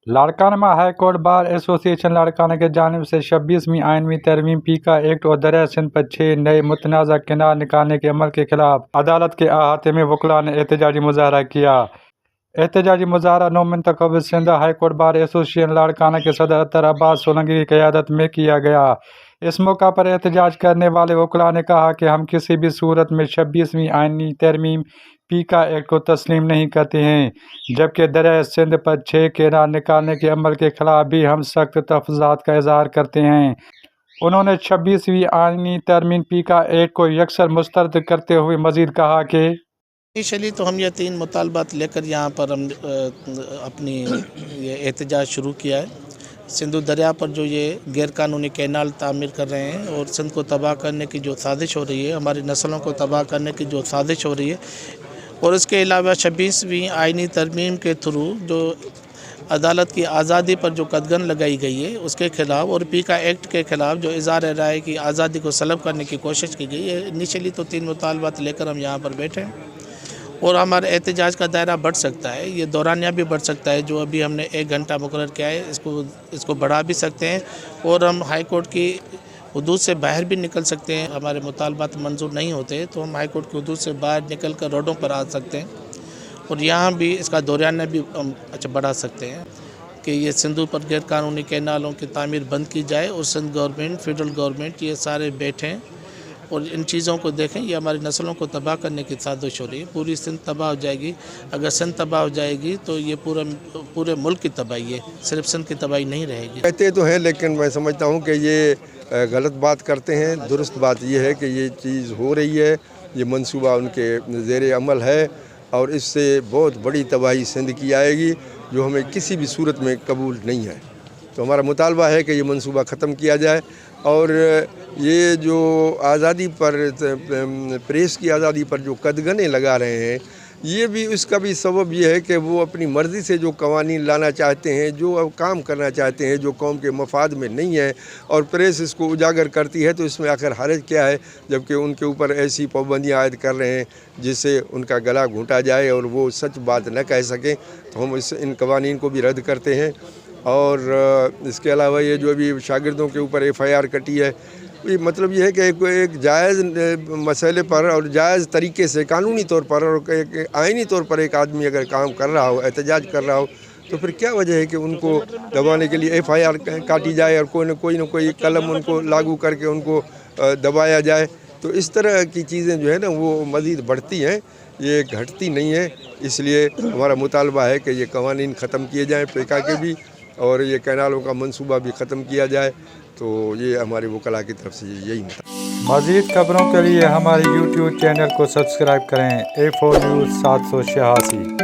Larkana high court bar association Larkana की जानिब से 26वीं आइनवी तरमीम पीका एक्ट और दरिया सिंध पर 6 नए मुतनाज़ा किनार निकालने के अमल के खिलाफ अदालत के अहाते में वकला ने एहतजाजी मुजाहरा किया। एहतजाजी मुजाहरा नौमुंतखब Sindh high court bar association Larkana के सदर अतर अब्बास सोलंकी की क़यादत में किया गया। इस मौका पर एहतजाज करने वाले वकला ने कहा कि हम किसी भी सूरत में 26वीं आइनी तरमीम पीका एक्ट को तस्लीम नहीं करते हैं, जबकि दरिया सिंध पर 6 केनार निकालने के अमल के खिलाफ भी हम सख्त तहफ़्फ़ुज़ात का इज़हार करते हैं। उन्होंने 26वीं आइनी तरमीम पीका एक्ट को यकसर मुस्तरद करते हुए मज़ीद कहा कि इनिशियली तो हम ये 3 मुतालबात लेकर यहाँ पर हम अपनी ये एहतजाज शुरू किया है। सिंधु दरिया पर जो ये गैरकानूनी कैनाल तामीर कर रहे हैं और सिंध को तबाह करने की जो साजिश हो रही है, हमारी नस्लों को तबाह करने की जो साजिश हो रही है, और इसके अलावा 26वीं आइनी तरमीम के थ्रू जो अदालत की आज़ादी पर जो कदगन लगाई गई है उसके ख़िलाफ़ और पीका एक्ट के ख़िलाफ़ जो इज़हार राय की आज़ादी को सलब करने की कोशिश की गई है। इनिशियली तो 3 मुतालबात लेकर हम यहाँ पर बैठे हैं और हमारे एहतजाज का दायरा बढ़ सकता है, ये दौरानिया भी बढ़ सकता है। जो अभी हमने 1 घंटा मुकर्रर किया है इसको बढ़ा भी सकते हैं और हम हाई कोर्ट की हुदूद से बाहर भी निकल सकते हैं। हमारे मुतालबात मंजूर नहीं होते तो हम हाई कोर्ट की हुदूद से बाहर निकल कर रोडों पर आ सकते हैं और यहाँ भी इसका दौरानिया भी बढ़ा सकते हैं कि ये सिंधु पर गैर कानूनी कैनालों की तामीर बंद की जाए और सिंध गवर्नमेंट, फेडरल गवर्नमेंट ये सारे बैठें और इन चीज़ों को देखें। ये हमारी नस्लों को तबाह करने की साजिश हो रही है। पूरी सिंध तबाह हो जाएगी। अगर सिंध तबाह हो जाएगी तो ये पूरे मुल्क की तबाही है, सिर्फ सिंध की तबाही नहीं रहेगी। कहते तो हैं लेकिन मैं समझता हूँ कि ये गलत बात करते हैं। दुरुस्त बात ये है कि ये चीज़ हो रही है, ये मंसूबा उनके ज़ेर अमल है और इससे बहुत बड़ी तबाही सिंध की आएगी जो हमें किसी भी सूरत में कबूल नहीं है। तो हमारा मुतालबा है कि ये मंसूबा ख़त्म किया जाए और ये जो आज़ादी पर, प्रेस की आज़ादी पर जो कदगने लगा रहे हैं, ये भी इसका भी सबब ये है कि वो अपनी मर्ज़ी से जो कवानीन लाना चाहते हैं, जो काम करना चाहते हैं, जो कौम के मफाद में नहीं है और प्रेस इसको उजागर करती है, तो इसमें आखिर हर्ज क्या है, जबकि उनके ऊपर ऐसी पाबंदियाँ आयद कर रहे हैं जिससे उनका गला घूंटा जाए और वो सच बात न कह सकें। तो हम इन कवानीन को भी रद्द करते हैं। और इसके अलावा ये जो अभी शागिर्दों के ऊपर FIR कटी है, ये मतलब ये है कि एक जायज़ मसले पर और जायज़ तरीके से कानूनी तौर पर और एक आइनी तौर पर एक आदमी अगर काम कर रहा हो, एहतजाज कर रहा हो, तो फिर क्या वजह है कि उनको दबाने के लिए FIR काटी जाए और कोई न कोई कलम उनको लागू करके उनको दबाया जाए। तो इस तरह की चीज़ें जो है ना वो मज़ीद बढ़ती हैं, ये घटती नहीं है। इसलिए हमारा मुतालबा है कि ये कवानीन ख़त्म किए जाएँ पीका के भी और ये कैनालों का मंसूबा भी ख़त्म किया जाए। तो ये हमारे वकला की तरफ से यही मज़ीद खबरों के लिए हमारे YouTube चैनल को सब्सक्राइब करें। A4 News 786।